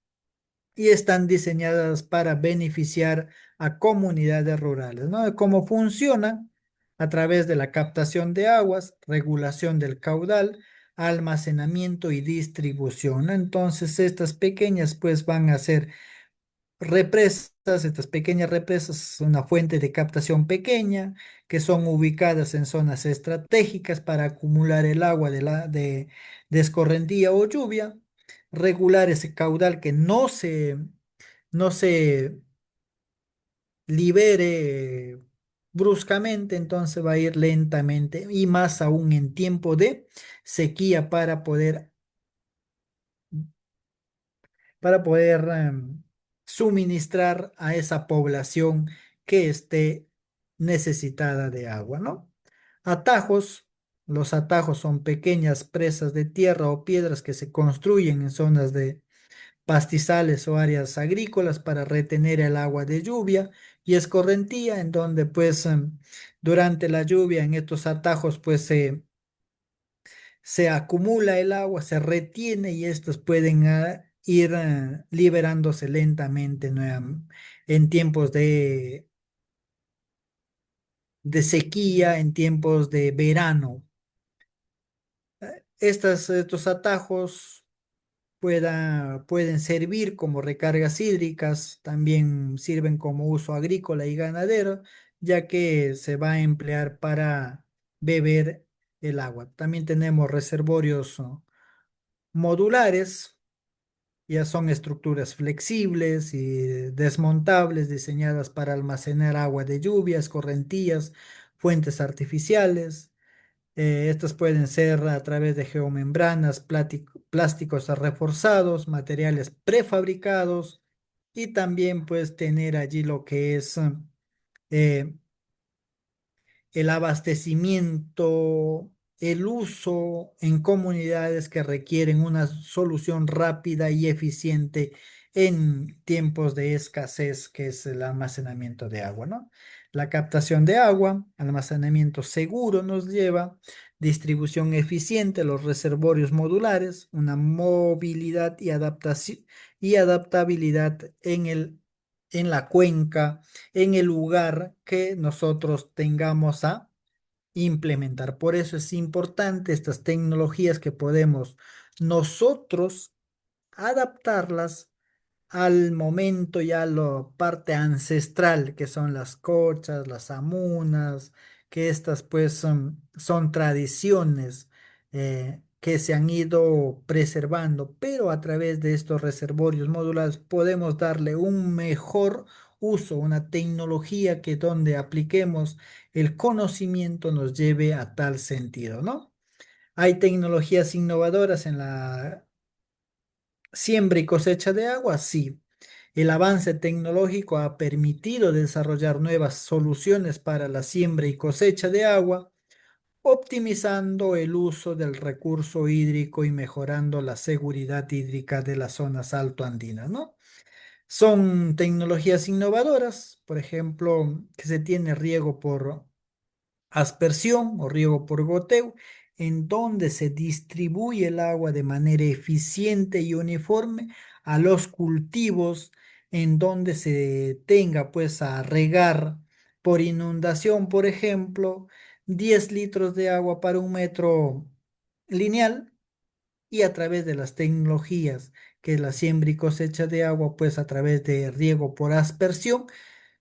y están diseñadas para beneficiar a comunidades rurales, ¿no? ¿Cómo funcionan? A través de la captación de aguas, regulación del caudal, almacenamiento y distribución, ¿no? Entonces, estas pequeñas pues van a ser represas. Estas pequeñas represas son una fuente de captación pequeña, que son ubicadas en zonas estratégicas para acumular el agua de escorrentía o lluvia, regular ese caudal, que no se libere bruscamente, entonces va a ir lentamente, y más aún en tiempo de sequía, para poder suministrar a esa población que esté necesitada de agua, ¿no? Atajos. Los atajos son pequeñas presas de tierra o piedras que se construyen en zonas de pastizales o áreas agrícolas para retener el agua de lluvia. Y escorrentía, en donde pues durante la lluvia en estos atajos pues se acumula el agua, se retiene, y estos pueden ir liberándose lentamente en tiempos de sequía, en tiempos de verano. Estos atajos pueden servir como recargas hídricas, también sirven como uso agrícola y ganadero, ya que se va a emplear para beber el agua. También tenemos reservorios modulares, Ya son estructuras flexibles y desmontables diseñadas para almacenar agua de lluvias, correntías, fuentes artificiales. Estas pueden ser a través de geomembranas, plásticos reforzados, materiales prefabricados y también pues tener allí lo que es eh, el abastecimiento, el uso en comunidades que requieren una solución rápida y eficiente en tiempos de escasez, que es el almacenamiento de agua, ¿no? La captación de agua, almacenamiento seguro nos lleva, distribución eficiente, los reservorios modulares, una movilidad y adaptación y adaptabilidad en la cuenca en el lugar que nosotros tengamos a implementar. Por eso es importante estas tecnologías que podemos nosotros adaptarlas al momento ya la parte ancestral, que son las cochas, las amunas, que estas pues son tradiciones que se han ido preservando, pero a través de estos reservorios modulares podemos darle un mejor uso, una tecnología que donde apliquemos el conocimiento nos lleve a tal sentido, ¿no? Hay tecnologías innovadoras en la siembra y cosecha de agua, sí. El avance tecnológico ha permitido desarrollar nuevas soluciones para la siembra y cosecha de agua, optimizando el uso del recurso hídrico y mejorando la seguridad hídrica de las zonas altoandinas, ¿no? Son tecnologías innovadoras, por ejemplo, que se tiene riego por aspersión o riego por goteo, en donde se distribuye el agua de manera eficiente y uniforme a los cultivos, en donde se tenga pues a regar por inundación, por ejemplo, 10 litros de agua para un metro lineal y a través de las tecnologías que es la siembra y cosecha de agua, pues a través de riego por aspersión,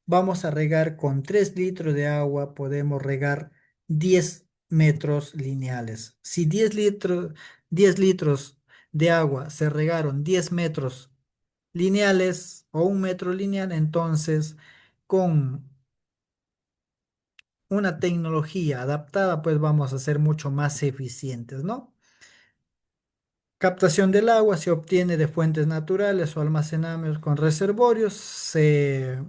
vamos a regar con 3 litros de agua, podemos regar 10 metros lineales. Si 10 litros de agua se regaron 10 metros lineales o un metro lineal, entonces con una tecnología adaptada, pues vamos a ser mucho más eficientes, ¿no? Captación del agua se obtiene de fuentes naturales o almacenamientos con reservorios. El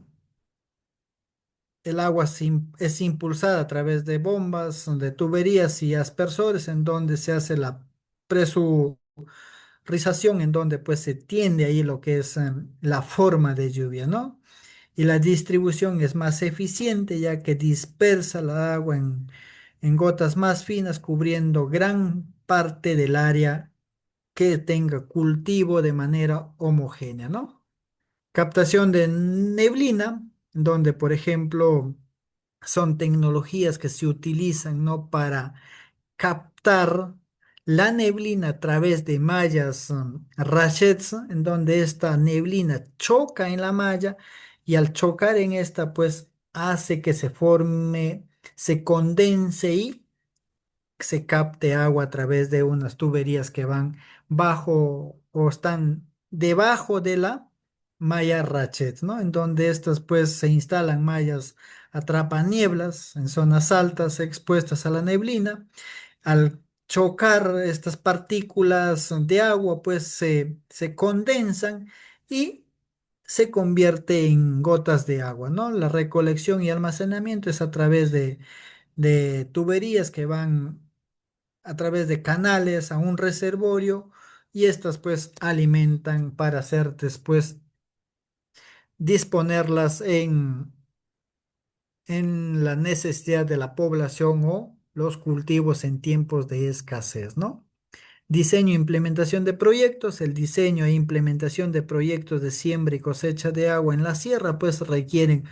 agua es impulsada a través de bombas, de tuberías y aspersores en donde se hace la presurización, en donde pues se tiende ahí lo que es la forma de lluvia, ¿no? Y la distribución es más eficiente ya que dispersa la agua en gotas más finas, cubriendo gran parte del área que tenga cultivo de manera homogénea, ¿no? Captación de neblina, donde por ejemplo son tecnologías que se utilizan, ¿no? Para captar la neblina a través de mallas rachets, en donde esta neblina choca en la malla y al chocar en esta, pues hace que se forme, se condense y se capte agua a través de unas tuberías que van bajo o están debajo de la malla rachet, ¿no? En donde estas pues se instalan mallas atrapanieblas en zonas altas expuestas a la neblina. Al chocar estas partículas de agua pues se condensan y se convierte en gotas de agua, ¿no? La recolección y almacenamiento es a través de tuberías que van a través de canales a un reservorio y estas pues alimentan para hacer después disponerlas en la necesidad de la población o los cultivos en tiempos de escasez, ¿no? Diseño e implementación de proyectos. El diseño e implementación de proyectos de siembra y cosecha de agua en la sierra pues requieren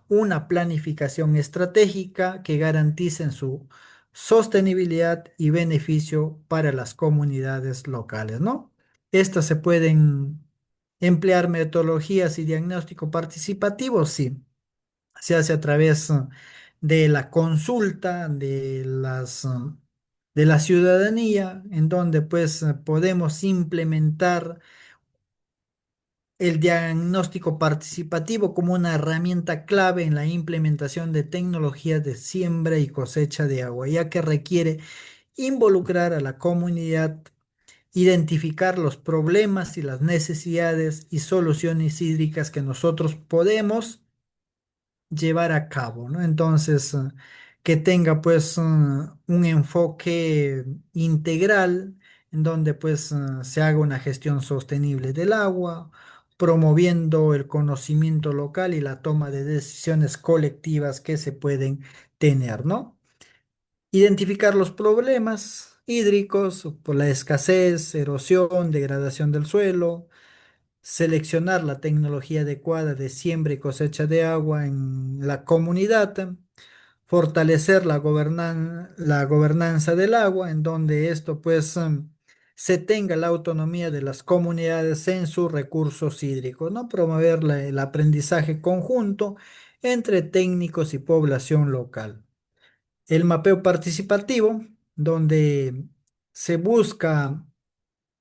una planificación estratégica que garanticen su sostenibilidad y beneficio para las comunidades locales, ¿no? Estas se pueden emplear metodologías y diagnóstico participativo, sí. Se hace a través de la consulta de la ciudadanía, en donde pues podemos implementar el diagnóstico participativo como una herramienta clave en la implementación de tecnologías de siembra y cosecha de agua, ya que requiere involucrar a la comunidad, identificar los problemas y las necesidades y soluciones hídricas que nosotros podemos llevar a cabo, ¿no? Entonces, que tenga pues un enfoque integral en donde pues se haga una gestión sostenible del agua, promoviendo el conocimiento local y la toma de decisiones colectivas que se pueden tener, ¿no? Identificar los problemas hídricos por la escasez, erosión, degradación del suelo, seleccionar la tecnología adecuada de siembra y cosecha de agua en la comunidad, fortalecer la gobernanza del agua, en donde esto pues se tenga la autonomía de las comunidades en sus recursos hídricos, ¿no? Promover el aprendizaje conjunto entre técnicos y población local. El mapeo participativo, donde se busca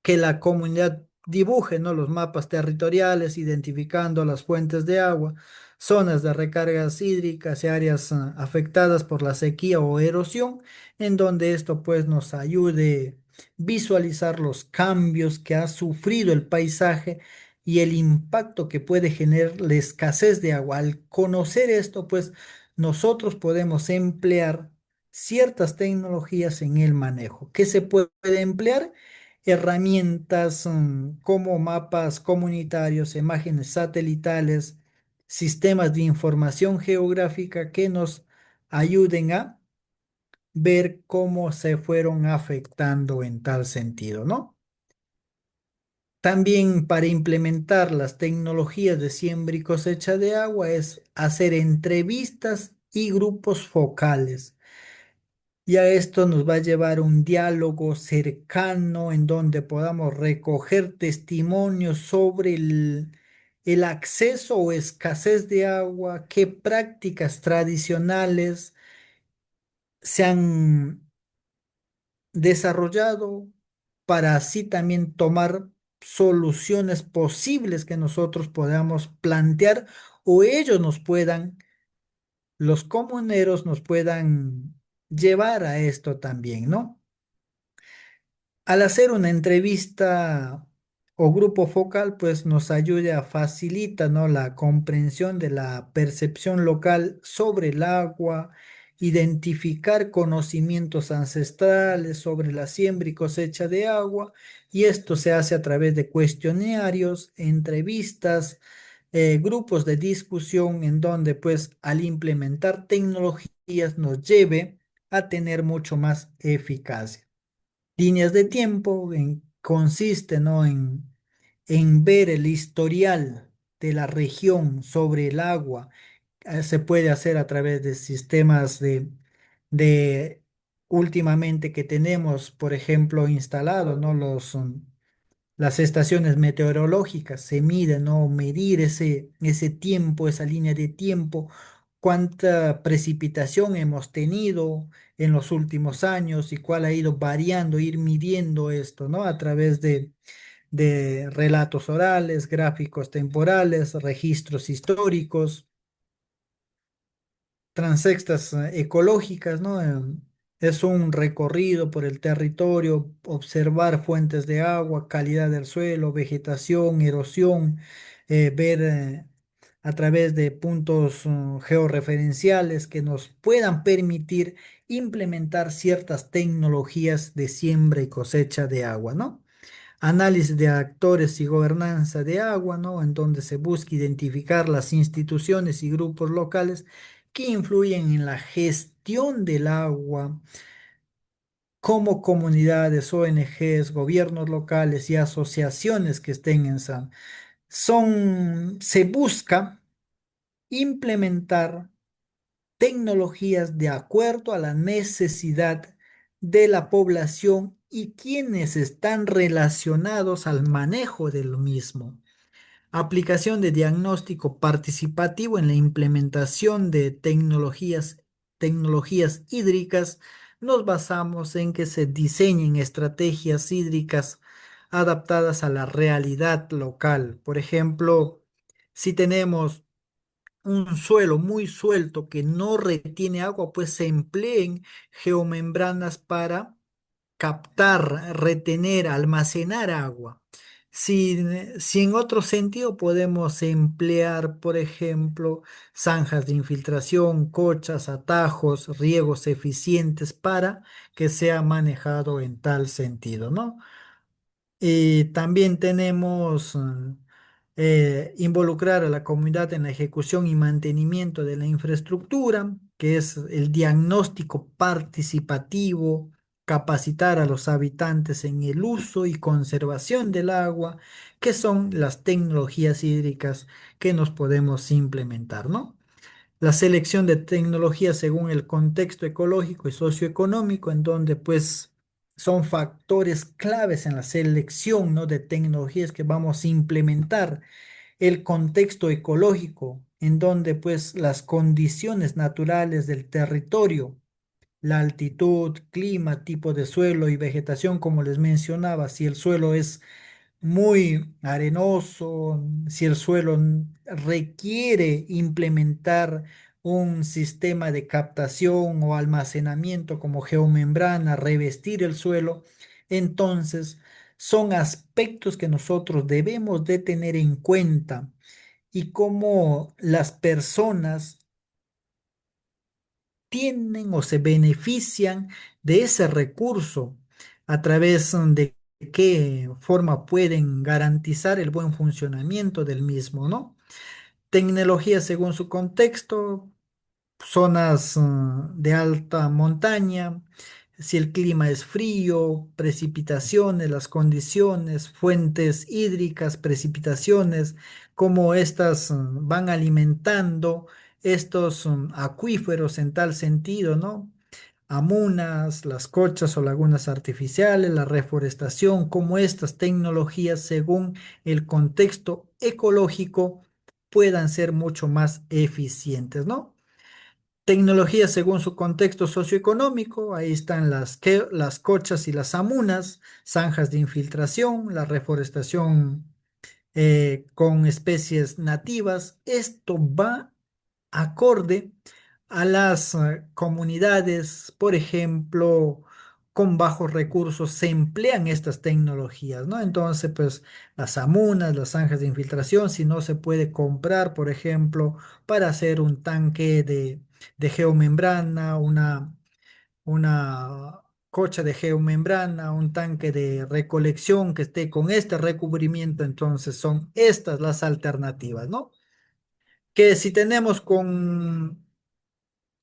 que la comunidad dibuje, ¿no? Los mapas territoriales, identificando las fuentes de agua, zonas de recargas hídricas y áreas afectadas por la sequía o erosión, en donde esto pues nos ayude visualizar los cambios que ha sufrido el paisaje y el impacto que puede generar la escasez de agua. Al conocer esto, pues nosotros podemos emplear ciertas tecnologías en el manejo. ¿Qué se puede emplear? Herramientas como mapas comunitarios, imágenes satelitales, sistemas de información geográfica que nos ayuden a ver cómo se fueron afectando en tal sentido, ¿no? También para implementar las tecnologías de siembra y cosecha de agua es hacer entrevistas y grupos focales. Ya esto nos va a llevar a un diálogo cercano en donde podamos recoger testimonios sobre el acceso o escasez de agua, qué prácticas tradicionales se han desarrollado para así también tomar soluciones posibles que nosotros podamos plantear o ellos nos puedan, los comuneros nos puedan llevar a esto también, ¿no? Al hacer una entrevista o grupo focal, pues nos ayuda, facilita, ¿no? La comprensión de la percepción local sobre el agua, identificar conocimientos ancestrales sobre la siembra y cosecha de agua, y esto se hace a través de cuestionarios, entrevistas, grupos de discusión, en donde pues al implementar tecnologías nos lleve a tener mucho más eficacia. Líneas de tiempo consiste, ¿no? en ver el historial de la región sobre el agua. Se puede hacer a través de sistemas de últimamente que tenemos, por ejemplo, instalados, ¿no? Las estaciones meteorológicas se miden, ¿no? Medir ese tiempo, esa línea de tiempo, cuánta precipitación hemos tenido en los últimos años y cuál ha ido variando, ir midiendo esto, ¿no? A través de relatos orales, gráficos temporales, registros históricos, transectas ecológicas, ¿no? Es un recorrido por el territorio, observar fuentes de agua, calidad del suelo, vegetación, erosión, ver a través de puntos georreferenciales que nos puedan permitir implementar ciertas tecnologías de siembra y cosecha de agua, ¿no? Análisis de actores y gobernanza de agua, ¿no? En donde se busca identificar las instituciones y grupos locales que influyen en la gestión del agua, como comunidades, ONGs, gobiernos locales y asociaciones que estén en se busca implementar tecnologías de acuerdo a la necesidad de la población y quienes están relacionados al manejo del mismo. Aplicación de diagnóstico participativo en la implementación de tecnologías hídricas. Nos basamos en que se diseñen estrategias hídricas adaptadas a la realidad local. Por ejemplo, si tenemos un suelo muy suelto que no retiene agua, pues se empleen geomembranas para captar, retener, almacenar agua. Si en otro sentido podemos emplear, por ejemplo, zanjas de infiltración, cochas, atajos, riegos eficientes para que sea manejado en tal sentido, ¿no? Y también tenemos involucrar a la comunidad en la ejecución y mantenimiento de la infraestructura, que es el diagnóstico participativo, capacitar a los habitantes en el uso y conservación del agua, que son las tecnologías hídricas que nos podemos implementar, ¿no? La selección de tecnologías según el contexto ecológico y socioeconómico, en donde pues son factores claves en la selección, ¿no?, de tecnologías que vamos a implementar. El contexto ecológico, en donde pues las condiciones naturales del territorio, la altitud, clima, tipo de suelo y vegetación, como les mencionaba, si el suelo es muy arenoso, si el suelo requiere implementar un sistema de captación o almacenamiento como geomembrana, revestir el suelo, entonces son aspectos que nosotros debemos de tener en cuenta y cómo las personas tienen o se benefician de ese recurso, a través de qué forma pueden garantizar el buen funcionamiento del mismo, ¿no? Tecnología según su contexto, zonas de alta montaña, si el clima es frío, precipitaciones, las condiciones, fuentes hídricas, precipitaciones, cómo estas van alimentando estos acuíferos en tal sentido, ¿no? Amunas, las cochas o lagunas artificiales, la reforestación, cómo estas tecnologías, según el contexto ecológico, puedan ser mucho más eficientes, ¿no? Tecnología según su contexto socioeconómico, ahí están las cochas y las amunas, zanjas de infiltración, la reforestación con especies nativas. Esto va acorde a las comunidades, por ejemplo, con bajos recursos, se emplean estas tecnologías, ¿no? Entonces, pues las amunas, las zanjas de infiltración, si no se puede comprar, por ejemplo, para hacer un tanque de geomembrana, una cocha de geomembrana, un tanque de recolección que esté con este recubrimiento, entonces son estas las alternativas, ¿no? Que si tenemos con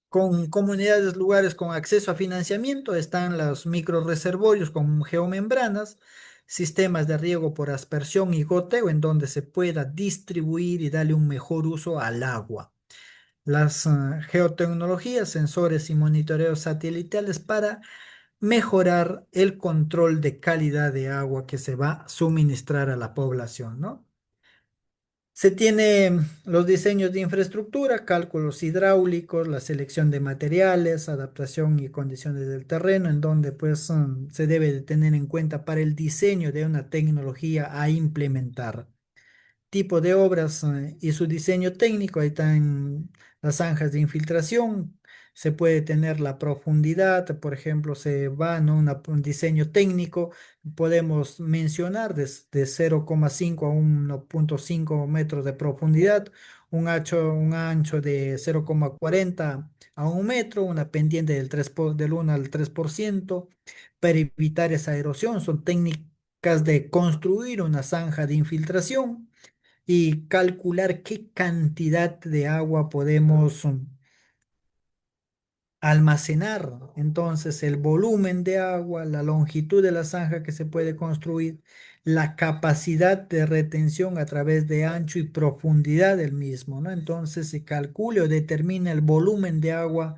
comunidades, lugares con acceso a financiamiento, están los microreservorios con geomembranas, sistemas de riego por aspersión y goteo, en donde se pueda distribuir y darle un mejor uso al agua. Las geotecnologías, sensores y monitoreos satelitales para mejorar el control de calidad de agua que se va a suministrar a la población, ¿no? Se tiene los diseños de infraestructura, cálculos hidráulicos, la selección de materiales, adaptación y condiciones del terreno, en donde pues se debe de tener en cuenta para el diseño de una tecnología a implementar. Tipo de obras y su diseño técnico. Ahí están las zanjas de infiltración. Se puede tener la profundidad, por ejemplo, se va, ¿no?, un diseño técnico. Podemos mencionar de 0,5 a 1,5 metros de profundidad, un ancho de 0,40 a 1 metro, una pendiente del 1 al 3% para evitar esa erosión. Son técnicas de construir una zanja de infiltración y calcular qué cantidad de agua podemos almacenar. Entonces, el volumen de agua, la longitud de la zanja que se puede construir, la capacidad de retención a través de ancho y profundidad del mismo, ¿no? Entonces, se calcula o determina el volumen de agua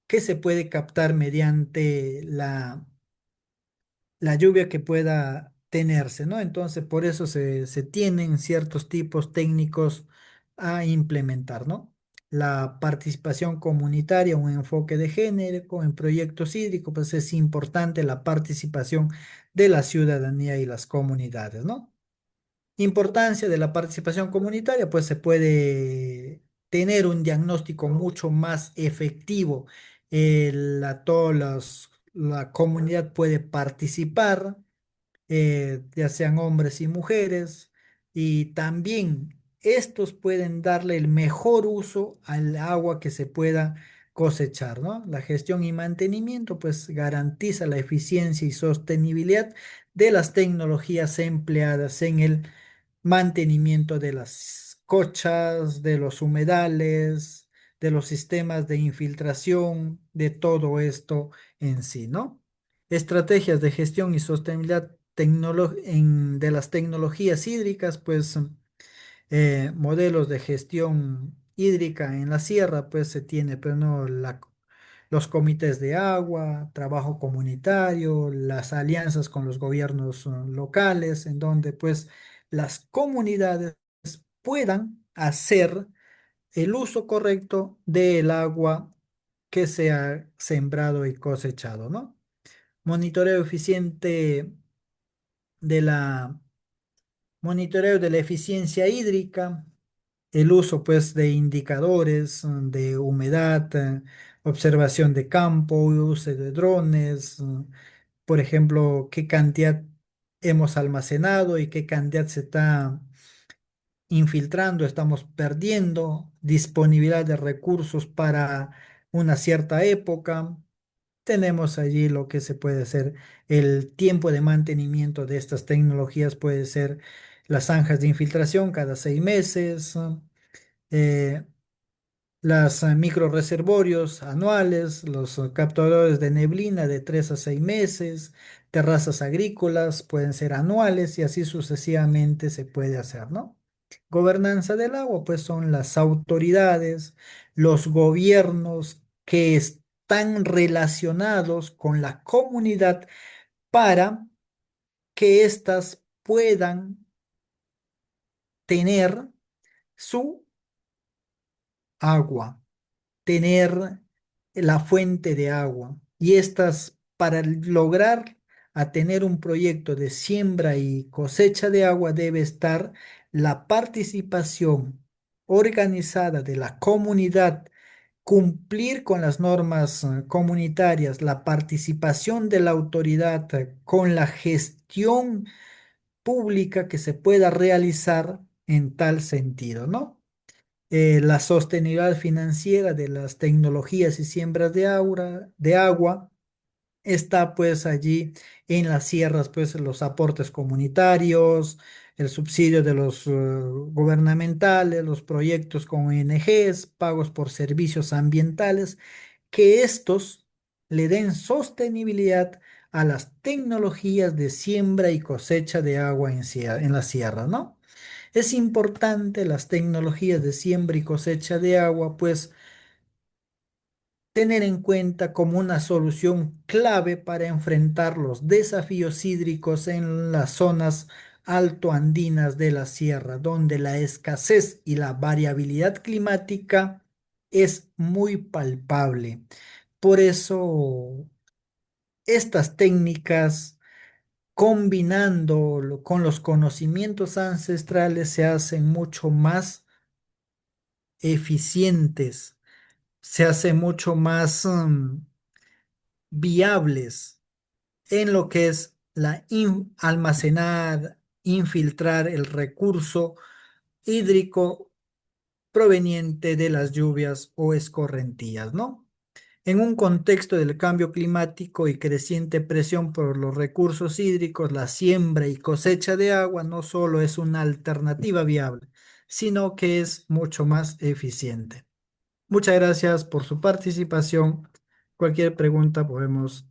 que se puede captar mediante la lluvia que pueda tenerse, ¿no? Entonces, por eso se tienen ciertos tipos técnicos a implementar, ¿no? la participación comunitaria, un enfoque de género en proyectos hídricos, pues es importante la participación de la ciudadanía y las comunidades, ¿no? Importancia de la participación comunitaria, pues se puede tener un diagnóstico mucho más efectivo. La comunidad puede participar, ya sean hombres y mujeres, y también estos pueden darle el mejor uso al agua que se pueda cosechar, ¿no? La gestión y mantenimiento, pues garantiza la eficiencia y sostenibilidad de las tecnologías empleadas en el mantenimiento de las cochas, de los humedales, de los sistemas de infiltración, de todo esto en sí, ¿no? Estrategias de gestión y sostenibilidad de las tecnologías hídricas, pues modelos de gestión hídrica en la sierra, pues se tiene, pero no los comités de agua, trabajo comunitario, las alianzas con los gobiernos locales, en donde pues las comunidades puedan hacer el uso correcto del agua que se ha sembrado y cosechado, ¿no? Monitoreo eficiente de la monitoreo de la eficiencia hídrica, el uso pues de indicadores de humedad, observación de campo, uso de drones, por ejemplo, qué cantidad hemos almacenado y qué cantidad se está infiltrando, estamos perdiendo, disponibilidad de recursos para una cierta época. Tenemos allí lo que se puede hacer. El tiempo de mantenimiento de estas tecnologías puede ser las zanjas de infiltración cada 6 meses, eh, las micro reservorios anuales, los captadores de neblina de 3 a 6 meses, terrazas agrícolas pueden ser anuales y así sucesivamente se puede hacer, ¿no? Gobernanza del agua, pues son las autoridades, los gobiernos que están relacionados con la comunidad para que éstas puedan tener su agua, tener la fuente de agua. Y estas, para lograr a tener un proyecto de siembra y cosecha de agua, debe estar la participación organizada de la comunidad, cumplir con las normas comunitarias, la participación de la autoridad con la gestión pública que se pueda realizar en tal sentido, ¿no? La sostenibilidad financiera de las tecnologías y siembras de agua está pues allí en las sierras, pues los aportes comunitarios, el subsidio de los gubernamentales, los proyectos con ONGs, pagos por servicios ambientales, que estos le den sostenibilidad a las tecnologías de siembra y cosecha de agua en la sierra, ¿no? Es importante las tecnologías de siembra y cosecha de agua, pues tener en cuenta como una solución clave para enfrentar los desafíos hídricos en las zonas altoandinas de la sierra, donde la escasez y la variabilidad climática es muy palpable. Por eso, estas técnicas, combinándolo con los conocimientos ancestrales, se hacen mucho más eficientes, se hace mucho más viables en lo que es almacenar, infiltrar el recurso hídrico proveniente de las lluvias o escorrentías, ¿no? En un contexto del cambio climático y creciente presión por los recursos hídricos, la siembra y cosecha de agua no solo es una alternativa viable, sino que es mucho más eficiente. Muchas gracias por su participación. Cualquier pregunta podemos